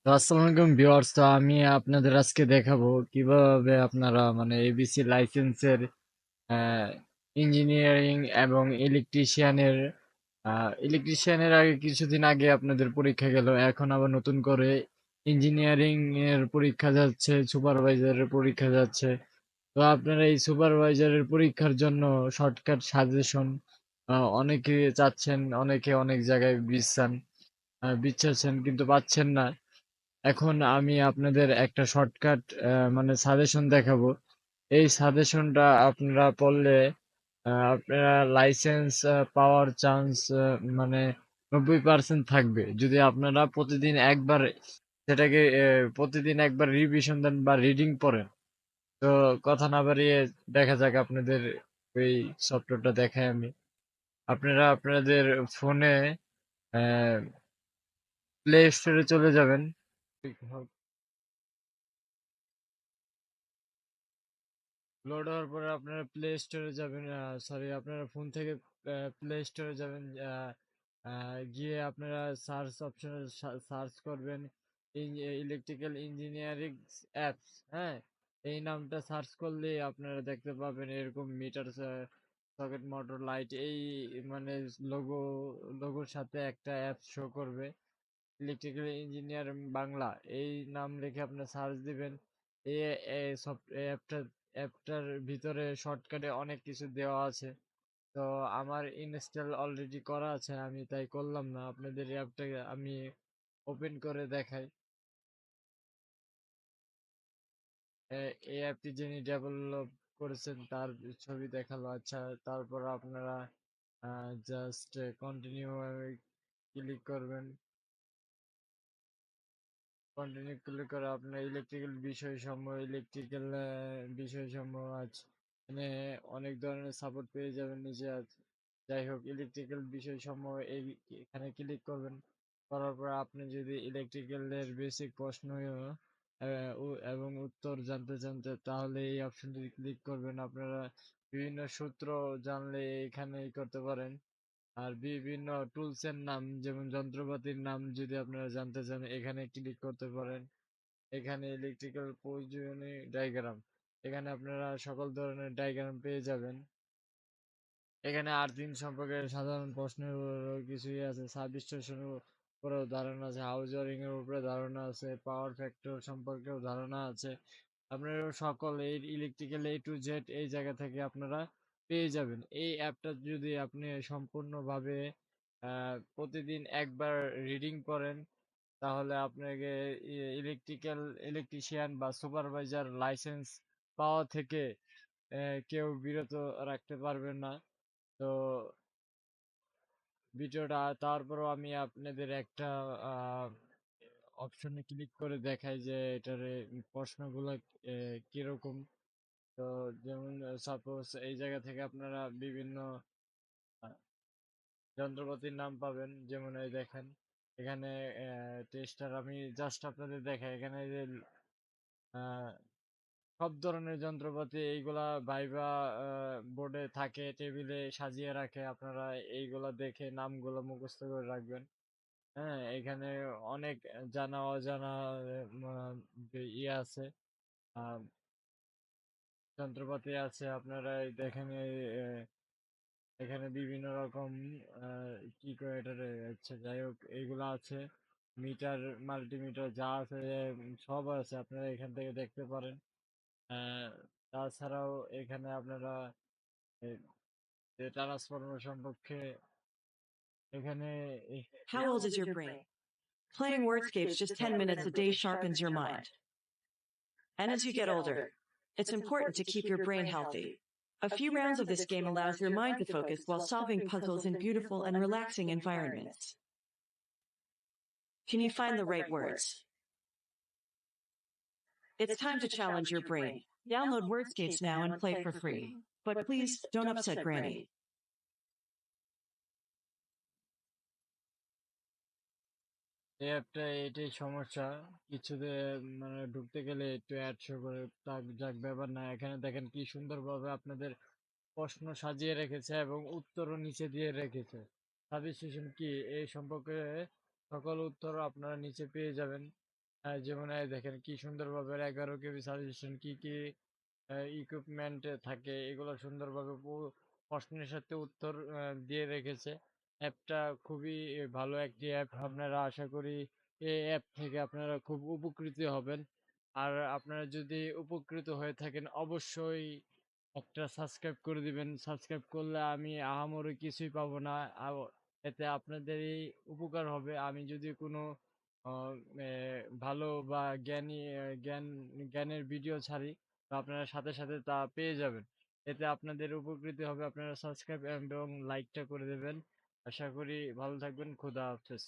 তো আসসালামু আলাইকুম ভিউয়ার্স। তো আমি আপনাদের আজকে দেখাবো কিভাবে আপনারা মানে এবিসি লাইসেন্সের ইঞ্জিনিয়ারিং এবং ইলেকট্রিশিয়ানের আগে কিছুদিন আগে আপনাদের পরীক্ষা গেল, এখন আবার নতুন করে ইঞ্জিনিয়ারিং এর পরীক্ষা যাচ্ছে, সুপারভাইজারের পরীক্ষা যাচ্ছে। তো আপনারা এই সুপারভাইজারের পরীক্ষার জন্য শর্টকাট সাজেশন অনেকে চাচ্ছেন, অনেকে অনেক জায়গায় বিচ্ছাচ্ছেন কিন্তু পাচ্ছেন না। এখন আমি আপনাদের একটা শর্টকাট মানে সাজেশন দেখাবো। এই সাজেশনটা আপনারা পড়লে আপনারা লাইসেন্স পাওয়ার চান্স মানে 90% থাকবে যদি আপনারা প্রতিদিন একবার রিভিশন দেন বা রিডিং পড়েন। তো কথা না বাড়িয়ে দেখা যাক আপনাদের এই সফটওয়্যারটা দেখাই আমি। আপনারা আপনাদের ফোনে প্লে স্টোরে চলে যাবেন। লোড হওয়ার পরে আপনারা প্লে স্টোরে যাবেন, সরি আপনারা ফোন থেকে প্লে স্টোরে যাবেন। গিয়ে আপনারা সার্চ অপশনে সার্চ করবেন ইলেকট্রিক্যাল ইঞ্জিনিয়ারিং অ্যাপস। হ্যাঁ, এই নামটা সার্চ করলে আপনারা দেখতে পাবেন এরকম মিটার, সকেট, মোটর, লাইট, এই মানে লোগো লোগোর সাথে একটা অ্যাপ শো করবে, ইলেকট্রিক্যাল ইঞ্জিনিয়ার বাংলা। এই নাম লিখে আপনি সার্চ দিবেন। এই অ্যাপটার ভিতরে শর্টকাটে অনেক কিছু দেওয়া আছে। তো আমার ইনস্টল অলরেডি করা আছে, আমি তাই করলাম না। আপনাদের এই অ্যাপটাকে আমি ওপেন করে দেখাই। এই অ্যাপটি যিনি ডেভেলপ করেছেন তার ছবি দেখালো। আচ্ছা, তারপর আপনারা জাস্ট কন্টিনিউ ক্লিক করবেন। কন্টিনিউ ক্লিক করে আপনার ইলেকট্রিক্যাল বিষয়সমূহ আছে। এখানে অনেক ধরনের সাপোর্ট পেয়ে যাবেন নিচে আছে। যাই হোক, ইলেকট্রিক্যাল বিষয়সমূহ এখানে ক্লিক করবেন। করার পর আপনি যদি ইলেকট্রিক্যালের বেসিক প্রশ্ন এবং উত্তর জানতে চান তাহলে এই অপশনটি ক্লিক করবেন। আপনারা বিভিন্ন সূত্র জানলে এখানেই করতে পারেন। আর বিভিন্ন টুলস এর নাম, যেমন যন্ত্রপাতির নাম যদি আপনারা জানতে চান এখানে ক্লিক করতে পারেন। এখানে ইলেকট্রিক্যাল প্রয়োজনীয় ডায়াগ্রাম, এখানে আপনারা সকল ধরনের ডায়াগ্রাম পেয়ে যাবেন। এখানে আর্থিং সম্পর্কে সাধারণ প্রশ্নের কিছুই আছে, সাবস্টেশনের উপরেও ধারণা আছে, হাউস ওয়ারিং এর উপরে ধারণা আছে, পাওয়ার ফ্যাক্টর সম্পর্কেও ধারণা আছে। আপনারা সকল এই ইলেকট্রিক্যাল A to Z এই জায়গা থেকে আপনারা পেয়ে যাবেন। এই অ্যাপটা যদি আপনি সম্পূর্ণভাবে প্রতিদিন একবার রিডিং করেন তাহলে আপনাকে ইলেকট্রিশিয়ান বা সুপারভাইজার লাইসেন্স পাওয়া থেকে কেউ বিরত রাখতে পারবে না। তো ভিডিওটা তারপরও আমি আপনাদের একটা অপশনে ক্লিক করে দেখাই যে এটার প্রশ্নগুলো কিরকম। তো যেমন সাপোজ এই জায়গা থেকে আপনারা বিভিন্ন আহ, যন্ত্রপাতির নাম পাবেন। যেমন এই দেখেন এখানে টেস্টার, আমি জাস্ট আপনাদের দেখাই। এখানে যে আহ, সব ধরনের যন্ত্রপাতি এইগুলা ভাইবা বোর্ডে থাকে, টেবিলে সাজিয়ে রাখে। আপনারা এইগুলা দেখে নামগুলো মুখস্থ করে রাখবেন। হ্যাঁ, এখানে অনেক জানা অজানা ইয়ে আছে, আহ, যন্ত্রপাতি আছে। আপনারা এই দেখেন এখানে বিভিন্ন রকম কি করে এটারে, আচ্ছা যাই হোক এইগুলা আছে। মিটার, মাল্টিমিটার যা আছে সব আছে, আপনারা এখান থেকে দেখতে পারেন। আহ, তাছাড়াও এখানে আপনারা এই যে ট্রান্সফরমার সম্পর্কে এখানে এই- How old is your brain? Playing Wordscapes just 10 minutes a day sharpens your mind. And as you get older, it's important to keep your brain healthy. A few rounds of this game allows your mind to focus while solving puzzles in beautiful and relaxing environments. Can you find the right words? It's time to challenge your brain. Download Wordscapes now and play for free. But please don't upset Granny. এই অ্যাপটা এটাই সমস্যা, কিছুতে মানে ঢুকতে গেলে একটু add show করে। তাক যাক, ব্যাপার না। এখানে দেখেন কি সুন্দরভাবে আপনাদের প্রশ্ন সাজিয়ে রেখেছে এবং উত্তরও নিচে দিয়ে রেখেছে। সাবস্টিটিউশন কি এই সম্পর্কে সকল উত্তর আপনারা নিচে পেয়ে যাবেন। যেমন দেখেন কি সুন্দরভাবে 11 কেবি সাজেশন কি ইকুইপমেন্ট থাকে এগুলো সুন্দরভাবে প্রশ্নের সাথে উত্তর দিয়ে রেখেছে। অ্যাপটা খুবই ভালো একটি অ্যাপ। আপনারা আশা করি এই অ্যাপ থেকে আপনারা খুব উপকৃত হবেন। আর আপনারা যদি উপকৃত হয়ে থাকেন অবশ্যই একটা সাবস্ক্রাইব করে দিবেন। সাবস্ক্রাইব করলে আমি আহামরি কিছুই পাবো না। এতে আপনাদেরই উপকার হবে। আমি যদি কোনো আ এ ভালো বা জ্ঞানের ভিডিও ছাড়ি তো আপনারা সাথে, সাথে তা পেয়ে যাবেন। এতে আপনাদের উপকৃত হবে। আপনারা সাবস্ক্রাইব এবং লাইকটা করে দেবেন। আশা করি ভালো থাকবেন। খোদা হাফেজ।